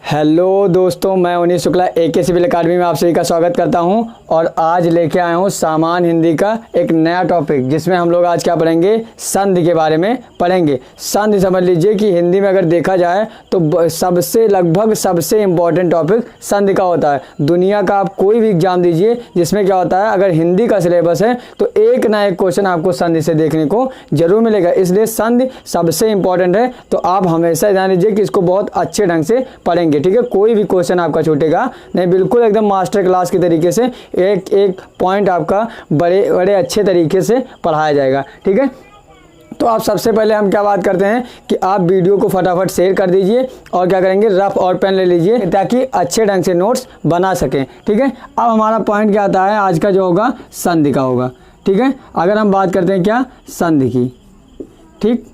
Hello दोस्तों, मैं उन्नीस शुक्ला AK सिविल अकादमी में आप सभी का स्वागत करता हूं और आज लेके आया हूं सामान्य हिंदी का एक नया टॉपिक जिसमें हम लोग आज क्या पढ़ेंगे, संधि के बारे में पढ़ेंगे। संधि समझ लीजिए कि हिंदी में अगर देखा जाए तो लगभग सबसे इम्पॉर्टेंट टॉपिक संधि का होता है। दुनिया का आप कोई भी एग्जाम दीजिए जिसमें क्या होता है, अगर हिंदी का सिलेबस है तो एक ना एक क्वेश्चन आपको संधि से देखने को जरूर मिलेगा। इसलिए संधि सबसे इम्पॉर्टेंट है, तो आप हमेशा ध्यान दीजिए कि इसको बहुत अच्छे ढंग से पढ़ेंगे। ठीक है, कोई भी क्वेश्चन आपका छूटेगा नहीं, बिल्कुल एकदम मास्टर क्लास के तरीके से एक एक पॉइंट आपका बड़े बड़े अच्छे तरीके से पढ़ाया जाएगा। ठीक है, तो आप सबसे पहले हम क्या बात करते हैं कि आप वीडियो को फटाफट शेयर कर दीजिए और क्या करेंगे, रफ और पेन ले लीजिए ताकि अच्छे ढंग से नोट्स बना सकें। ठीक है, अब हमारा पॉइंट क्या आता है आज का, जो होगा संधि का होगा। ठीक है, अगर हम बात करते हैं क्या, संधि की। ठीक,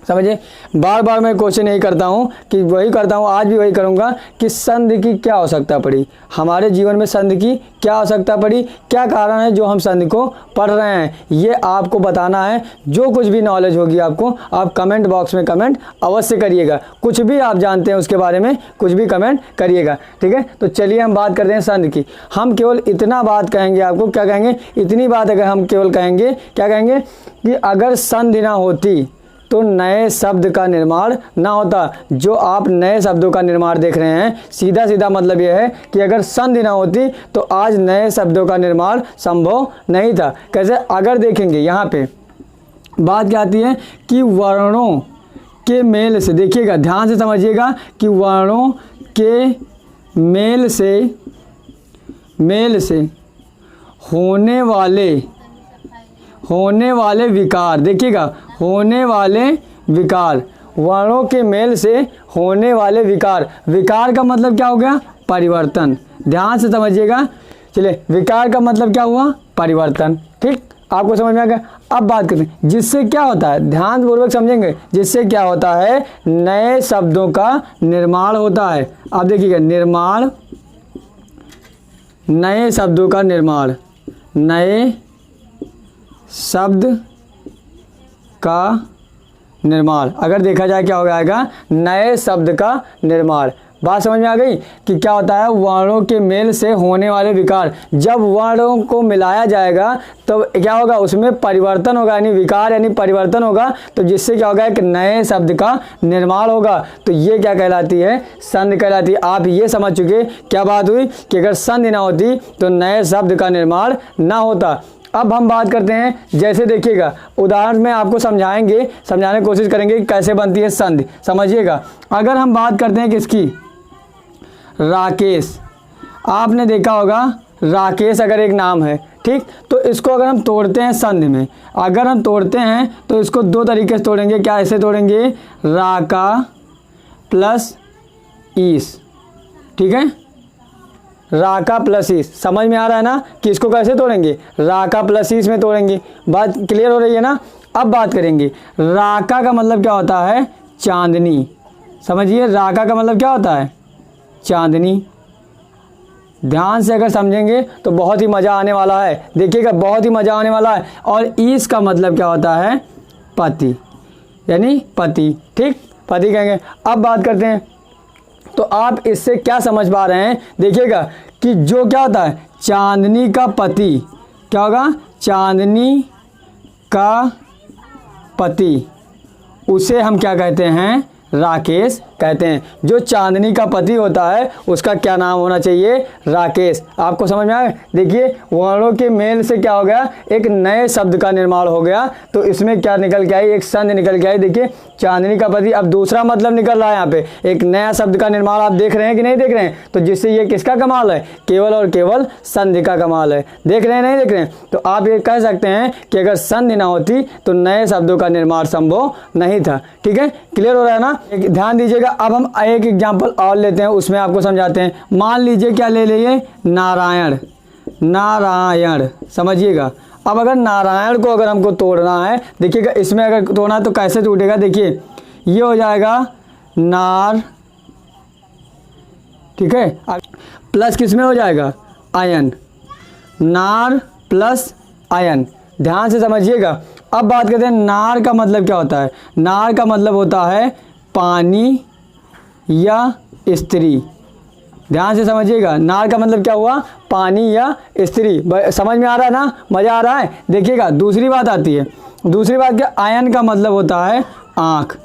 समझिए, बार बार मैं क्वेश्चन यही करता हूँ कि वही करता हूँ, आज भी वही करूँगा कि संधि की क्या आवश्यकता पड़ी हमारे जीवन में, संधि की क्या आवश्यकता पड़ी, क्या कारण है जो हम संधि को पढ़ रहे हैं, ये आपको बताना है। जो कुछ भी नॉलेज होगी आपको, आप कमेंट बॉक्स में कमेंट अवश्य करिएगा। कुछ भी आप जानते हैं उसके बारे में कुछ भी कमेंट करिएगा। ठीक है, तो चलिए हम बात करते हैं संधि की। हम केवल इतना बात कहेंगे आपको, क्या कहेंगे, इतनी बात अगर हम केवल कहेंगे, क्या कहेंगे कि अगर संधि ना होती तो नए शब्द का निर्माण ना होता। जो आप नए शब्दों का निर्माण देख रहे हैं, सीधा सीधा मतलब यह है कि अगर संधि ना होती तो आज नए शब्दों का निर्माण संभव नहीं था। कैसे, अगर देखेंगे यहाँ पे बात क्या आती है कि वर्णों के मेल से, देखिएगा ध्यान से समझिएगा कि वर्णों के मेल से होने वाले विकार, देखिएगा होने वाले विकार, वर्णों के मेल से होने वाले विकार। विकार का मतलब क्या हो गया, परिवर्तन। ध्यान से समझिएगा। चलिए, विकार का मतलब क्या हुआ, परिवर्तन। ठीक, आपको समझ में आ गया। अब बात करते हैं जिससे क्या होता है, ध्यान पूर्वक समझेंगे। जिससे क्या होता है, नए शब्दों का निर्माण होता है। आप देखिएगा, निर्माण, नए शब्दों का निर्माण, नए शब्द का निर्माण। अगर देखा जाए क्या हो जाएगा, नए शब्द का निर्माण। बात समझ में आ गई कि क्या होता है, वर्णों के मेल से होने वाले विकार। जब वर्णों को मिलाया जाएगा तो क्या होगा, उसमें परिवर्तन होगा, यानी विकार यानी परिवर्तन होगा। तो जिससे क्या होगा, एक नए शब्द का निर्माण होगा। तो ये क्या कहलाती है, संधि कहलाती है। आप ये समझ चुके क्या बात हुई कि अगर संधि ना होती तो नए शब्द का निर्माण ना होता। अब हम बात करते हैं, जैसे देखिएगा उदाहरण में आपको समझाने की कोशिश करेंगे कि कैसे बनती है संधि। समझिएगा, अगर हम बात करते हैं किसकी, राकेश। आपने देखा होगा राकेश अगर एक नाम है, ठीक, तो इसको अगर हम तोड़ते हैं संधि में, अगर हम तोड़ते हैं तो इसको दो तरीके से तोड़ेंगे। क्या ऐसे तोड़ेंगे, राका प्लस ईस। ठीक है, राका प्लस ईस, समझ में आ रहा है ना कि इसको कैसे तोड़ेंगे, राका प्लस ईस में तोड़ेंगे। बात क्लियर हो रही है ना। अब बात करेंगे, राका का मतलब क्या होता है, चांदनी। समझिए, राका का मतलब क्या होता है, चांदनी। ध्यान से अगर समझेंगे तो बहुत ही मज़ा आने वाला है। देखिएगा, बहुत ही मज़ा आने वाला है। और ईस का मतलब क्या होता है, पति, यानी पति। ठीक, पति कहेंगे। अब बात करते हैं, तो आप इससे क्या समझ पा रहे हैं, देखिएगा कि जो क्या होता है, चांदनी का पति, क्या होगा, चांदनी का पति, उसे हम क्या कहते हैं, राकेश कहते हैं। जो चांदनी का पति होता है उसका क्या नाम होना चाहिए, राकेश। आपको समझ में आया। देखिए, वर्णों के मेल से क्या हो गया, एक नए शब्द का निर्माण हो गया। तो इसमें क्या निकल के आई, एक संधि निकल के आई। देखिए, चांदनी का पति, अब दूसरा मतलब निकल रहा है यहाँ पे, एक नया शब्द का निर्माण। आप देख रहे हैं कि नहीं देख रहे हैं, तो जिससे ये किसका कमाल है, केवल और केवल संधि का कमाल है। देख रहे हैं नहीं देख रहे हैं, तो आप ये कह सकते हैं कि अगर संधि ना होती तो नए शब्दों का निर्माण संभव नहीं था। ठीक है, क्लियर हो रहा है ना। ध्यान दीजिएगा। अब हम एक एग्जाम्पल और लेते हैं, उसमें आपको समझाते हैं। मान लीजिए क्या ले लीजिए, नारायण। नारायण, समझिएगा। अब अगर नारायण को अगर हमको तोड़ना है, देखिएगा इसमें अगर तोड़ना है तो कैसे टूटेगा, देखिए ये हो जाएगा नार, ठीक है, प्लस किस में हो जाएगा, आयन। नार प्लस आयन। ध्यान से समझिएगा। अब बात करते हैं नार का मतलब क्या होता है। नार का मतलब होता है पानी या स्त्री। ध्यान से समझिएगा, नार का मतलब क्या हुआ, पानी या स्त्री। समझ में आ रहा है ना, मज़ा आ रहा है। देखिएगा दूसरी बात आती है, दूसरी बात क्या, आयन का मतलब होता है आँख।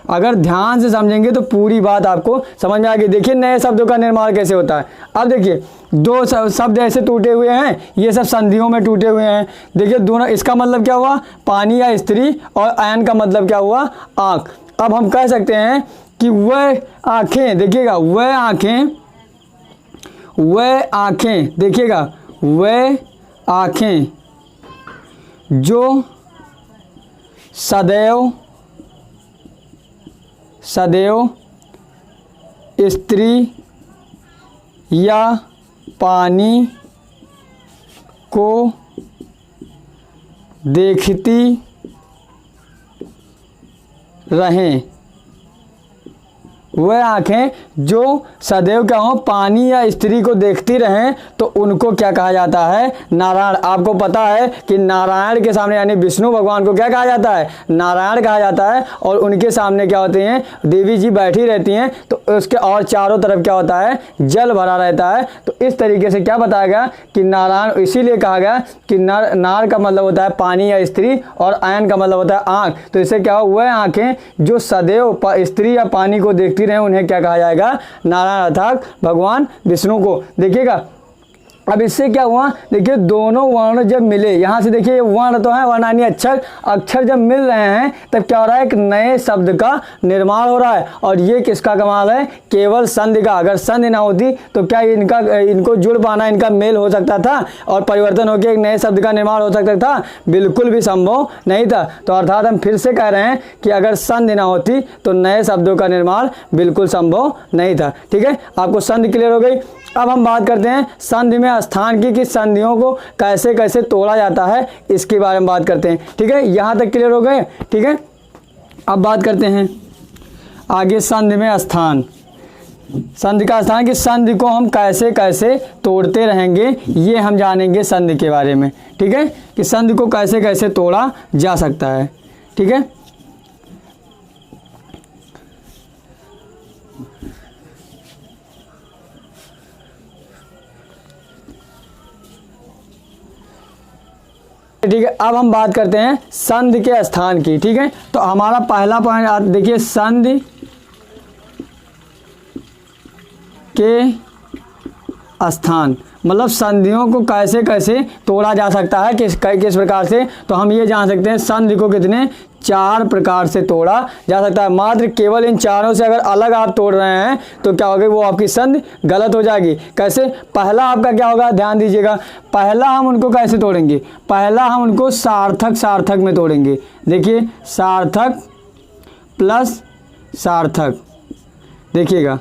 अगर ध्यान से समझेंगे तो पूरी बात आपको समझ में आ गई। देखिए नए शब्दों का निर्माण कैसे होता है। अब देखिए दो शब्द ऐसे टूटे हुए हैं, ये सब संधियों में टूटे हुए हैं। देखिए दोनों, इसका मतलब क्या हुआ, पानी या स्त्री, और आयन का मतलब क्या हुआ, आँख। अब हम कह सकते हैं कि वह आँखें, देखिएगा वह आँखें, वह आँखें, देखिएगा वह आँखें जो सदैव सदैव स्त्री या पानी को देखती रहें। वह आँखें जो सदैव क्या हो, पानी या स्त्री को देखती रहें, तो उनको क्या कहा जाता है, नारायण। आपको पता है कि नारायण के सामने यानी विष्णु भगवान को क्या कहा जाता है, नारायण कहा जाता है। और उनके सामने क्या होते हैं, देवी जी बैठी रहती हैं, तो उसके और चारों तरफ क्या होता है, जल भरा रहता है। तो इस तरीके से क्या बताया गया कि नारायण, इसीलिए कहा गया कि नार का मतलब होता है पानी या स्त्री, और आयन का मतलब होता है आँख। तो इससे क्या हो, वह आँखें जो सदैव स्त्री या पानी को देखती रहे, उन्हें क्या कहा जाएगा, नारायण, अर्थात भगवान विष्णु को। देखिएगा अब इससे क्या हुआ, देखिए दोनों वर्ण जब मिले, यहाँ से देखिए वर्ण तो है, वर्णानी अक्षर, अक्षर जब मिल रहे हैं तब क्या हो रहा है, एक नए शब्द का निर्माण हो रहा है। और ये किसका कमाल है, केवल संधि का। अगर संधि ना होती तो क्या इनको जुड़ पाना, इनका मेल हो सकता था और परिवर्तन होकर एक नए शब्द का निर्माण हो सकता था, बिल्कुल भी संभव नहीं था। तो अर्थात हम फिर से कह रहे हैं कि अगर संधि ना होती तो नए शब्दों का निर्माण बिल्कुल संभव नहीं था। ठीक है, आपको संधि क्लियर हो गई। अब हम बात करते हैं संधि में स्थान की, कि संधियों को कैसे कैसे तोड़ा जाता है, इसके बारे में बात करते हैं। ठीक है, यहाँ तक क्लियर हो गए। ठीक है, अब बात करते हैं आगे संधि में स्थान, संधि का स्थान, कि संधि को हम कैसे कैसे तोड़ते रहेंगे, ये हम जानेंगे संधि के बारे में। ठीक है, कि संधि को कैसे कैसे तोड़ा जा सकता है। ठीक है, ठीक है, अब हम बात करते हैं संधि के स्थान की। ठीक है, तो हमारा पहला पॉइंट देखिए, संधि के स्थान, मतलब संधियों को कैसे कैसे तोड़ा जा सकता है, किस प्रकार से। तो हम ये जान सकते हैं संधि को कितने, 4 प्रकार से तोड़ा जा सकता है। मात्र केवल इन चारों से अगर अलग आप तोड़ रहे हैं तो क्या होगा, वो आपकी संधि गलत हो जाएगी। कैसे, पहला आपका क्या होगा, ध्यान दीजिएगा, पहला हम उनको कैसे तोड़ेंगे, पहला हम उनको सार्थक सार्थक में तोड़ेंगे। देखिए सार्थक प्लस सार्थक, देखिएगा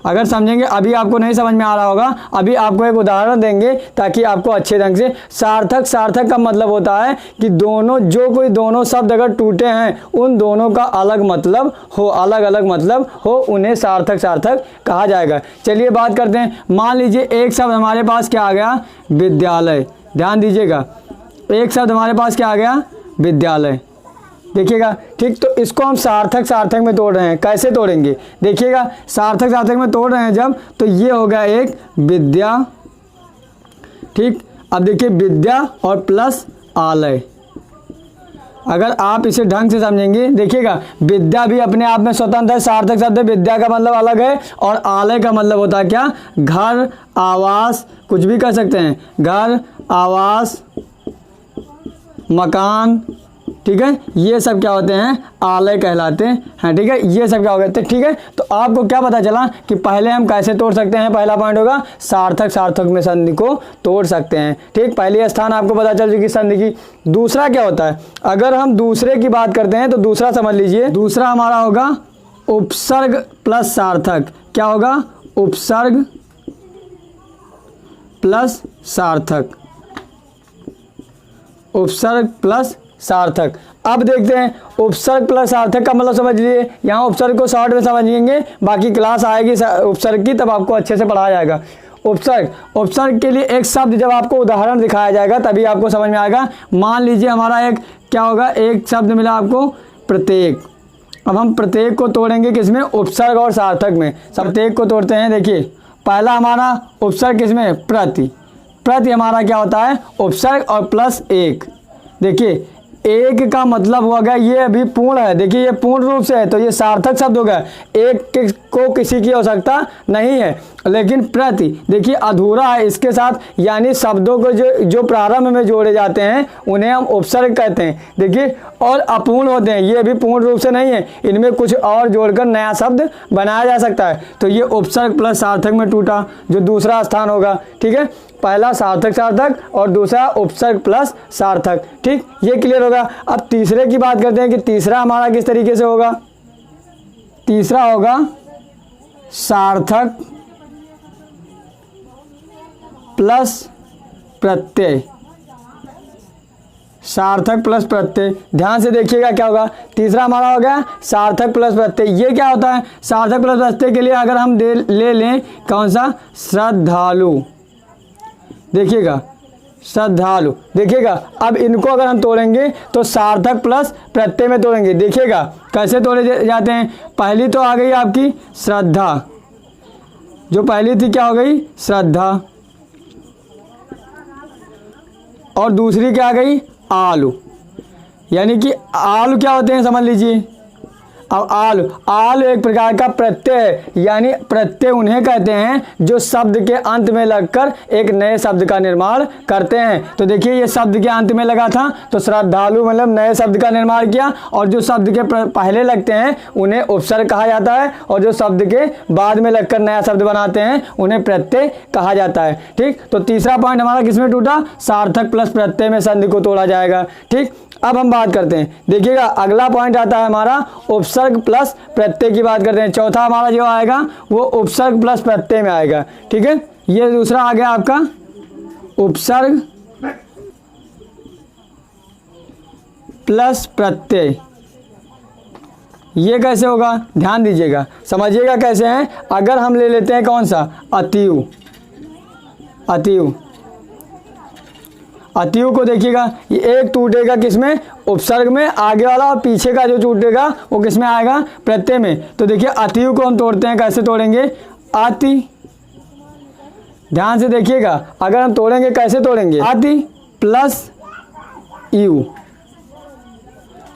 अगर समझेंगे, अभी आपको नहीं समझ में आ रहा होगा, अभी आपको एक उदाहरण देंगे ताकि आपको अच्छे ढंग से। सार्थक सार्थक का मतलब होता है कि दोनों, जो कोई दोनों शब्द अगर टूटे हैं, उन दोनों का अलग मतलब हो, अलग अलग मतलब हो, उन्हें सार्थक सार्थक कहा जाएगा। चलिए बात करते हैं। मान लीजिए एक शब्द हमारे पास क्या आ गया, विद्यालय। ध्यान दीजिएगा, एक शब्द हमारे पास क्या आ गया, विद्यालय। देखिएगा, ठीक, तो इसको हम सार्थक सार्थक में तोड़ रहे हैं। कैसे तोड़ेंगे, देखिएगा सार्थक सार्थक में तोड़ रहे हैं जब, तो ये हो गया एक विद्या। ठीक, अब देखिए विद्या और प्लस आलय। अगर आप इसे ढंग से समझेंगे, देखिएगा विद्या भी अपने आप में स्वतंत्र है, सार्थक शब्द है, विद्या का मतलब अलग है, और आलय का मतलब होता है क्या, घर, आवास, कुछ भी कर सकते हैं, घर, आवास, मकान। ठीक है, ये सब क्या होते हैं, आलय कहलाते हैं। ठीक है, ये सब क्या हो गए। ठीक है, तो आपको क्या पता चला कि पहले हम कैसे तोड़ सकते हैं, पहला पॉइंट होगा सार्थक सार्थक में संधि को तोड़ सकते हैं। ठीक, पहली स्थान आपको पता चल चुकी संधि की। दूसरा क्या होता है, अगर हम दूसरे की बात करते हैं तो दूसरा समझ लीजिए, दूसरा हमारा होगा उपसर्ग प्लस सार्थक। क्या होगा, उपसर्ग प्लस सार्थक, उपसर्ग प्लस सार्थक। अब देखते हैं उपसर्ग प्लस सार्थक का मतलब समझ लीजिए, यहाँ उपसर्ग को शॉर्ट में समझेंगे, बाकी क्लास आएगी उपसर्ग की, तब आपको अच्छे से पढ़ाया जाएगा। उपसर्ग के लिए एक शब्द जब आपको उदाहरण दिखाया जाएगा तभी आपको समझ में आएगा। मान लीजिए हमारा एक क्या होगा, एक शब्द मिला आपको प्रत्येक। अब हम प्रत्येक को तोड़ेंगे किसमें, उपसर्ग और सार्थक में। प्रत्येक को तोड़ते हैं। देखिए पहला हमारा उपसर्ग किसमें, प्रति। प्रति हमारा क्या होता है, उपसर्ग और प्लस एक। देखिए एक का मतलब हो गया, ये अभी पूर्ण है, देखिए ये पूर्ण रूप से है तो ये सार्थक शब्द हो गया। एक को किसी की आवश्यकता नहीं है, लेकिन प्रति देखिए अधूरा है इसके साथ, यानी शब्दों को जो प्रारंभ में जोड़े जाते हैं उन्हें हम उपसर्ग कहते हैं। देखिए और अपूर्ण होते हैं, ये भी पूर्ण रूप से नहीं है, इनमें कुछ और जोड़कर नया शब्द बनाया जा सकता है। तो ये उपसर्ग प्लस सार्थक में टूटा, जो दूसरा स्थान होगा। ठीक है, पहला सार्थक सार्थक और दूसरा उपसर्ग प्लस सार्थक। ठीक, ये क्लियर होगा। अब तीसरे की बात करते हैं कि तीसरा हमारा किस तरीके से होगा। तीसरा होगा सार्थक प्लस प्रत्यय। सार्थक प्लस प्रत्यय, ध्यान से देखिएगा क्या होगा। तीसरा हमारा हो गया सार्थक प्लस प्रत्यय। ये क्या होता है, सार्थक प्लस प्रत्यय के लिए अगर हम ले लें कौन सा, श्रद्धालु। देखिएगा श्रद्धालु, देखिएगा अब इनको अगर हम तोड़ेंगे तो सार्थक प्लस प्रत्यय में तोड़ेंगे। देखिएगा कैसे तोड़े जाते हैं। पहली तो आ गई आपकी श्रद्धा, जो पहली थी क्या हो गई, श्रद्धा, और दूसरी क्या आ गई, आलू। यानी कि आलू क्या होते हैं समझ लीजिए। अब आलू, आलू एक प्रकार का प्रत्यय है, यानी प्रत्यय उन्हें कहते हैं जो शब्द के अंत में लगकर एक नए शब्द का निर्माण करते हैं। तो देखिए ये शब्द के अंत में लगा था तो श्रद्धालु मतलब नए शब्द का निर्माण किया, और जो शब्द के पहले लगते हैं उन्हें उपसर्ग कहा जाता है, और जो शब्द के बाद में लगकर नया शब्द बनाते हैं उन्हें प्रत्यय कहा जाता है। ठीक, तो तीसरा पॉइंट हमारा किसमें टूटा, सार्थक प्लस प्रत्यय में संधि को तोड़ा जाएगा। ठीक, अब हम बात करते हैं, देखिएगा अगला पॉइंट आता है हमारा उपसर्ग प्लस प्रत्यय की बात करते हैं। चौथा हमारा जो आएगा वो उपसर्ग प्लस प्रत्यय में आएगा। ठीक है, ये दूसरा आ गया आपका उपसर्ग प्लस प्रत्यय। ये कैसे होगा, ध्यान दीजिएगा, समझिएगा कैसे हैं। अगर हम ले लेते हैं कौन सा, अतियु। अतियु, अतियु को देखिएगा, ये एक टूटेगा किसमें, उपसर्ग में, आगे वाला, और पीछे का जो टूटेगा वो किसमें आएगा, प्रत्यय में। तो देखिए अतियु को हम तोड़ते हैं, कैसे तोड़ेंगे, आति। ध्यान से देखिएगा, अगर हम तोड़ेंगे कैसे तोड़ेंगे, आति प्लस यू।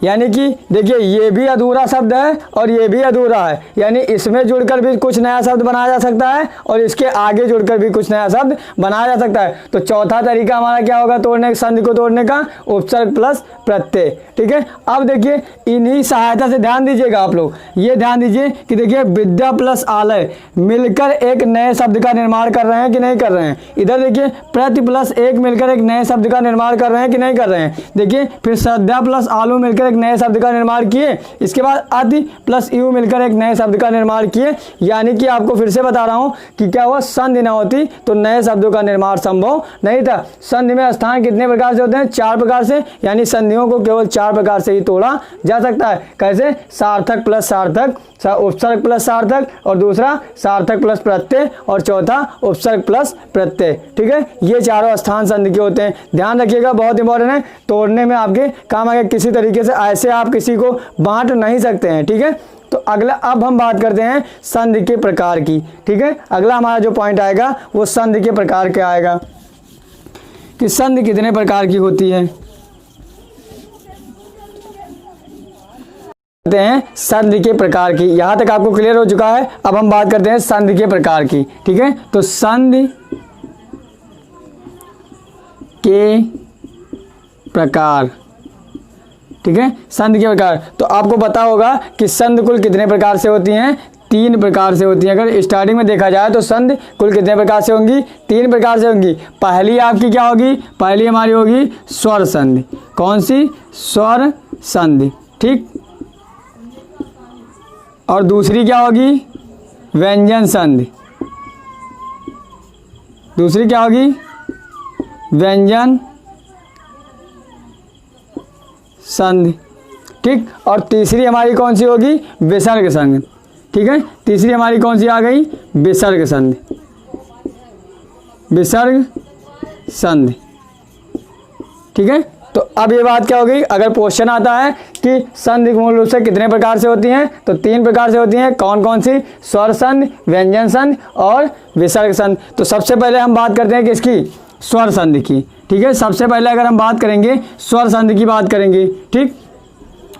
यानी कि देखिए ये भी अधूरा शब्द है और ये भी अधूरा है, यानी इसमें जुड़कर भी कुछ नया शब्द बनाया जा सकता है और इसके आगे जुड़कर भी कुछ नया शब्द बनाया जा सकता है। तो चौथा तरीका हमारा क्या होगा तोड़ने, संधि को तोड़ने का, उपसर्ग प्लस प्रत्यय। ठीक है, अब देखिए इन्हीं सहायता से ध्यान दीजिएगा आप लोग, ये ध्यान दीजिए कि देखिए विद्या प्लस आलय मिलकर एक नए शब्द का निर्माण कर रहे हैं कि नहीं कर रहे हैं। इधर देखिए प्रति प्लस एक मिलकर एक नए शब्द का निर्माण कर रहे हैं कि नहीं कर रहे हैं। देखिए फिर श्रद्धा प्लस आलू मिलकर एक नए शब्द का निर्माण किए, इसके बाद अति प्लस यू मिलकर एक नए शब्द का निर्माण किए। यानी कि आपको फिर से बता रहा हूं कि क्या हुआ, संधि ना होती तो नए शब्दों का निर्माण संभव नहीं था। संधि में स्थान कितने प्रकार से होते हैं, 4 प्रकार से, यानी संधियों को केवल 4 प्रकार से ही तोड़ा जा सकता है। कैसे, सार्थक प्लस सार्थक, उपसर्ग प्लस सार्थक, और दूसरा सार्थक प्लस प्रत्यय, और चौथा उपसर्ग प्लस प्रत्यय। ठीक है, ये चारों स्थान संधि के होते हैं, ध्यान रखिएगा, बहुत इंपॉर्टेंट है, तोड़ने में आपके काम आएगा। किसी तरीके से ऐसे आप किसी को बांट नहीं सकते हैं। ठीक है, तो अगला अब हम बात करते हैं संधि के प्रकार की। ठीक है, अगला हमारा जो पॉइंट आएगा वो संधि के प्रकार क्या आएगा, कि संधि कितने प्रकार की होती है। हैं संधि के प्रकार की, यहां तक आपको क्लियर हो चुका है। अब हम बात करते हैं संधि के प्रकार की। ठीक है, तो संधि के प्रकार, ठीक है, संधि के प्रकार, तो आपको पता होगा कि संधि कुल कितने प्रकार से होती हैं, 3 प्रकार से होती हैं। अगर स्टार्टिंग में देखा जाए तो संधि कुल कितने प्रकार से होंगी, 3 प्रकार से होंगी। पहली आपकी क्या होगी, पहली हमारी होगी स्वर संधि। कौन सी, स्वर संधि। ठीक, और दूसरी क्या होगी, व्यंजन संधि। दूसरी क्या होगी, व्यंजन संधि। ठीक, और तीसरी हमारी कौन सी होगी, विसर्ग संधि। ठीक है, तीसरी हमारी कौन सी आ गई, विसर्ग संधि। विसर्ग संधि। ठीक है, तो अब ये बात क्या होगी, अगर क्वेश्चन आता है कि संधि मूल रूप से कितने प्रकार से होती हैं, तो 3 प्रकार से होती हैं। कौन कौन सी? स्वर संधि, व्यंजन संधि और विसर्ग संधि। तो सबसे पहले हम बात करते हैं किसकी? स्वर संधि की। ठीक है, सबसे पहले अगर हम बात करेंगे स्वर संधि की बात करेंगे। ठीक,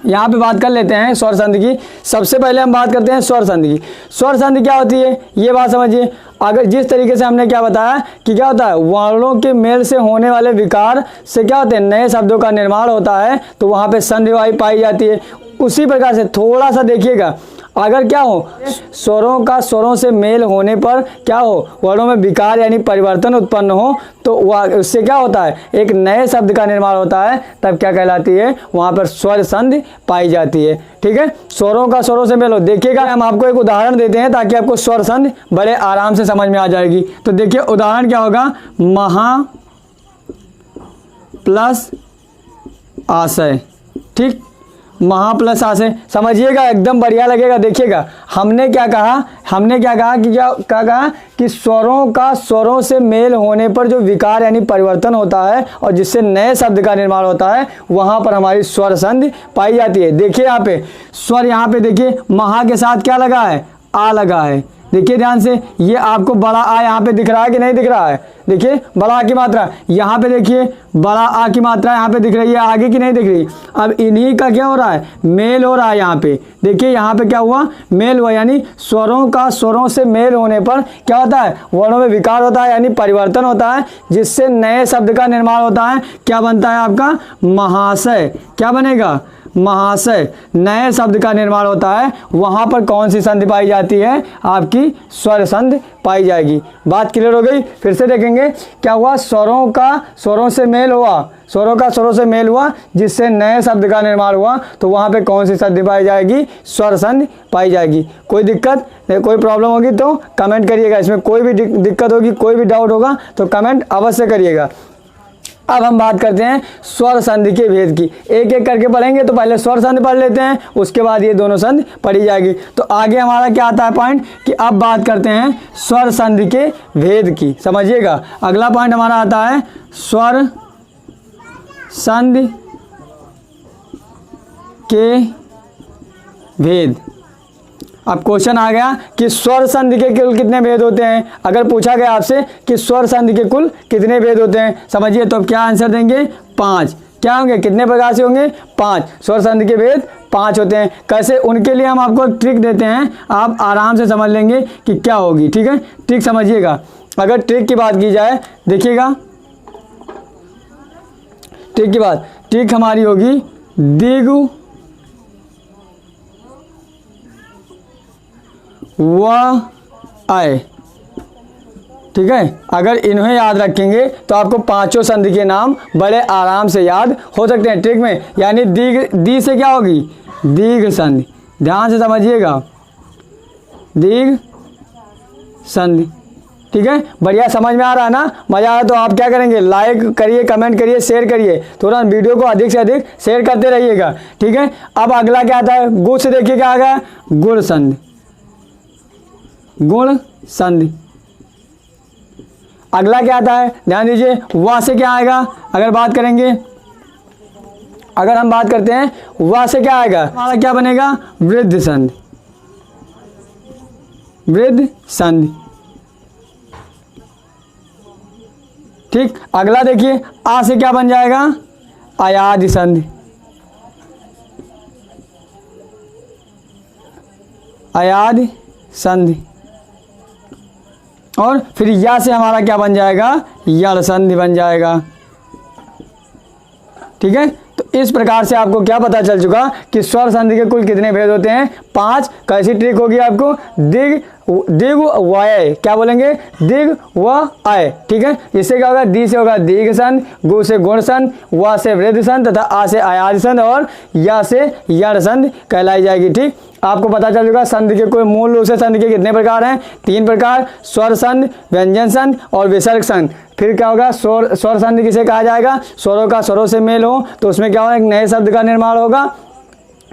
यहाँ पे बात कर लेते हैं स्वर संधि की। सबसे पहले हम बात करते हैं स्वर संधि की। स्वर संधि क्या होती है ये बात समझिए। अगर जिस तरीके से हमने क्या बताया कि क्या होता है, वर्णों के मेल से होने वाले विकार से क्या होते हैं, नए शब्दों का निर्माण होता है, तो वहाँ पे संधि पाई जाती है। उसी प्रकार से थोड़ा सा देखिएगा, अगर क्या हो, स्वरों का स्वरों से मेल होने पर क्या हो, वर्णों में विकार यानी परिवर्तन उत्पन्न हो, तो उससे क्या होता है, एक नए शब्द का निर्माण होता है, तब क्या कहलाती है, वहाँ पर स्वर संधि पाई जाती है। ठीक है, स्वरों का स्वरों से मेल हो। देखिएगा, हम आपको एक उदाहरण देते हैं ताकि आपको स्वर संधि बड़े आराम से समझ में आ जाएगी। तो देखिए उदाहरण क्या होगा, महा प्लस आशय। ठीक, महा प्लस आशय, समझिएगा एकदम बढ़िया लगेगा। देखिएगा हमने क्या कहा कि क्या कहा कि स्वरों का स्वरों से मेल होने पर जो विकार यानी परिवर्तन होता है और जिससे नए शब्द का निर्माण होता है, वहां पर हमारी स्वर संधि पाई जाती है। देखिए यहाँ पे स्वर, यहाँ पे देखिए महा के साथ क्या लगा है, आ लगा है। देखिए ध्यान से, ये आपको बड़ा आ यहाँ पे दिख रहा है कि नहीं दिख रहा है? देखिए बड़ा आ की मात्रा यहाँ पे, देखिए बड़ा आ की मात्रा यहाँ पे दिख रही है, आगे की नहीं दिख रही। अब इन्हीं का क्या हो रहा है, मेल हो रहा है। यहाँ पे देखिए, यहाँ पे क्या हुआ, मेल हुआ, यानी स्वरों का स्वरों से मेल होने पर क्या होता है, वर्णों में विकार होता है यानी परिवर्तन होता है, जिससे नए शब्द का निर्माण होता है। क्या बनता है आपका, महाशय। क्या बनेगा, महाशय। नए शब्द का निर्माण होता है, वहां पर कौन सी संधि पाई जाती है, आपकी स्वर संधि पाई जाएगी। बात क्लियर हो गई? फिर से देखेंगे क्या हुआ, स्वरों का स्वरों से मेल हुआ, स्वरों का स्वरों से मेल हुआ, जिससे नए शब्द का निर्माण हुआ, तो वहां पे कौन सी संधि पाई जाएगी, स्वर संधि पाई जाएगी। कोई दिक्कत, कोई प्रॉब्लम होगी तो कमेंट करिएगा। इसमें कोई भी दिक्कत होगी, कोई भी डाउट होगा तो कमेंट अवश्य करिएगा। अब हम बात करते हैं स्वर संधि के भेद की। एक एक करके पढ़ेंगे, तो पहले स्वर संधि पढ़ लेते हैं, उसके बाद ये दोनों संधि पढ़ी जाएगी। तो आगे हमारा क्या आता है पॉइंट, कि अब बात करते हैं स्वर संधि के भेद की। समझिएगा, अगला पॉइंट हमारा आता है स्वर संधि के भेद। अब क्वेश्चन आ गया कि स्वर संधि के कुल कितने भेद होते हैं। अगर पूछा गया आपसे कि स्वर संधि के कुल कितने भेद होते हैं, समझिए, तो अब क्या आंसर देंगे, 5। क्या होंगे, कितने प्रकार से होंगे, 5। स्वर संधि के भेद 5 होते हैं। कैसे, उनके लिए हम आपको एक ट्रिक देते हैं, आप आराम से समझ लेंगे कि क्या होगी। ठीक है, ट्रिक समझिएगा। अगर ट्रिक की बात की जाए, देखिएगा ट्रिक की बात, ट्रिक हमारी होगी दिगु व आय। ठीक है, अगर इन्हें याद रखेंगे तो आपको पांचों संधि के नाम बड़े आराम से याद हो सकते हैं। ट्रिक में, यानी दी से क्या होगी, दीर्घ संधि। ध्यान से समझिएगा, दीर्घ संधि। ठीक है, बढ़िया समझ में आ रहा है ना, मजा आया तो आप क्या करेंगे, लाइक करिए, कमेंट करिए, शेयर करिए, थोड़ा वीडियो को अधिक से अधिक शेयर करते रहिएगा। ठीक है, अब अगला क्या आता है, गुण से देखिए क्या आ गया, गुण संधि। गुण संधि। अगला क्या आता है, ध्यान दीजिए, वा से क्या आएगा, अगर बात करेंगे, अगर हम बात करते हैं वा से क्या आएगा, हमारा क्या बनेगा, वृद्ध संधि। वृद्ध संधि। ठीक, अगला देखिए, आ से क्या बन जाएगा, अयादि संधि। अयादि संधि। और फिर या से हमारा क्या बन जाएगा, यड़ संधि बन जाएगा। ठीक है, तो इस प्रकार से आपको क्या पता चल चुका कि स्वर संधि के कुल कितने भेद होते हैं, 5। कैसी ट्रिक होगी आपको, दिग व आय, क्या बोलेंगे, दिग व आय। ठीक है, इससे क्या होगा, दी से होगा दीर्घ संधि, गु से गुण संधि, व से वृद्ध संधि तथा आ से अयादि संधि और या से यड़ संधि कहलाई जाएगी। ठीक, आपको पता चल चुका संधि के कोई मूल रूप से संधि के कितने प्रकार हैं, 3 प्रकार, स्वर संधि, व्यंजन संधि और विसर्ग संधि। फिर क्या होगा, स्वर संधि किसे कहा जाएगा, स्वरों का स्वरों से मेल हो, तो उसमें क्या होगा, एक नए शब्द का निर्माण होगा,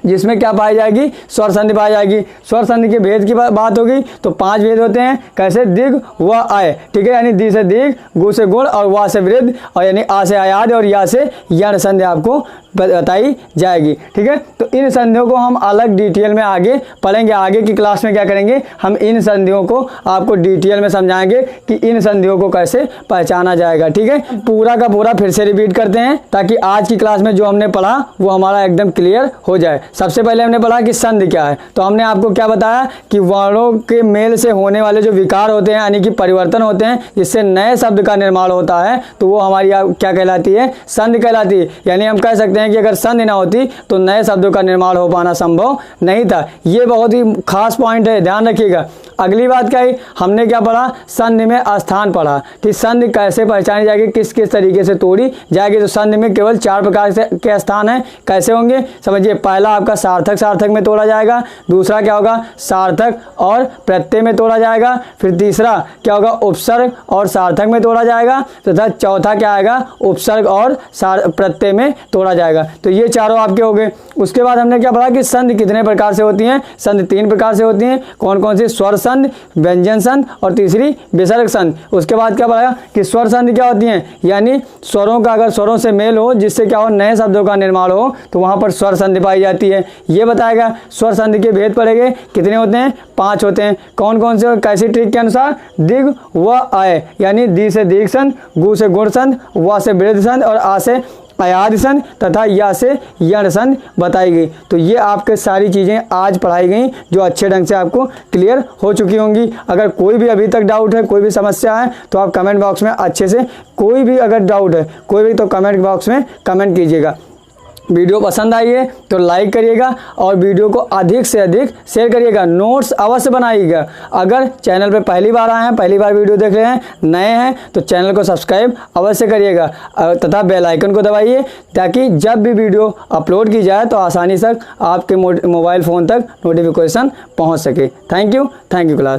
जिसमें क्या पाई जाएगी, स्वर संधि पाई जाएगी। स्वर संधि के भेद की बात होगी तो 5 भेद होते हैं। कैसे, दिग व आय, ठीक है, यानी दी से दिग, गु से गुण और वा से वृद्ध, और यानी आ से आयाद और या से यण संधि आपको बताई जाएगी। ठीक है, तो इन संधियों को हम अलग डिटेल में आगे पढ़ेंगे। आगे की क्लास में क्या करेंगे, हम इन संधियों को आपको डिटेल में समझाएंगे कि इन संधियों को कैसे पहचाना जाएगा। ठीक है, पूरा का पूरा फिर से रिपीट करते हैं ताकि आज की क्लास में जो हमने पढ़ा वो हमारा एकदम क्लियर हो जाए। सबसे पहले हमने पढ़ा कि संधि क्या है, तो हमने आपको क्या बताया कि वर्णों के मेल से होने वाले जो विकार होते हैं यानी कि परिवर्तन होते हैं जिससे नए शब्द का निर्माण होता है, तो वो हमारी क्या कहलाती है, संधि कहलाती है। यानी हम कह सकते हैं कि अगर संधि ना होती तो नए शब्दों का निर्माण हो पाना संभव नहीं था। ये बहुत ही खास पॉइंट है, ध्यान रखिएगा। अगली बात क्या है, हमने क्या पढ़ा, संधि में स्थान पढ़ा कि संधि कैसे पहचानी जाएगी, किस किस तरीके से तोड़ी जाएगी। तो संधि में केवल 4 प्रकार के स्थान हैं। कैसे होंगे समझिए, पहला आपका सार्थक सार्थक में तोड़ा जाएगा, दूसरा क्या होगा, सार्थक और प्रत्यय में तोड़ा जाएगा, फिर तीसरा क्या होगा, उपसर्ग और सार्थक में तोड़ा जाएगा, तथा चौथा क्या आएगा, उपसर्ग और प्रत्यय में तोड़ा जाएगा। तो ये चारों आपके हो गए। उसके बाद हमने क्या पढ़ा कि संधि कितने प्रकार से होती हैं, संधि 3 प्रकार से होती हैं। कौन कौन सी, स्वर संधि, व्यंजन संधि और तीसरी विसर्ग संधि। उसके बाद क्या पढ़ा कि स्वर संधि क्या होती हैं, यानी स्वरों का अगर स्वरों से मेल हो जिससे क्या हो, नए शब्दों का निर्माण हो, तो वहां पर स्वर संधि पाई जाती है। ये बताएगा। स्वर संधि के भेद पड़ेंगे, कितने होते हैं, 5 होते हैं। कौन कौन से, कैसी ट्रिक के अनुसार, दिग व आय, यानी दी से दीर्घ संधि, गु से गुण संधि, व से वृद्ध संधि और आ से अयाद संधि तथा या से यण संधि बताई गई। तो ये आपके सारी चीज़ें आज पढ़ाई गई जो अच्छे ढंग से आपको क्लियर हो चुकी होंगी। अगर कोई भी अभी तक डाउट है, कोई भी समस्या है, तो आप कमेंट बॉक्स में अच्छे से, कोई भी अगर डाउट है कोई भी, तो कमेंट बॉक्स में कमेंट कीजिएगा। वीडियो पसंद आई है तो लाइक करिएगा और वीडियो को अधिक से अधिक शेयर करिएगा। नोट्स अवश्य बनाइएगा। अगर चैनल पे पहली बार आए हैं, पहली बार वीडियो देख रहे हैं, नए हैं, तो चैनल को सब्सक्राइब अवश्य करिएगा तथा बेल आइकन को दबाइए ताकि जब भी वीडियो अपलोड की जाए तो आसानी से आपके मोबाइल फ़ोन तक नोटिफिकेशन पहुंच सके। Thank you class.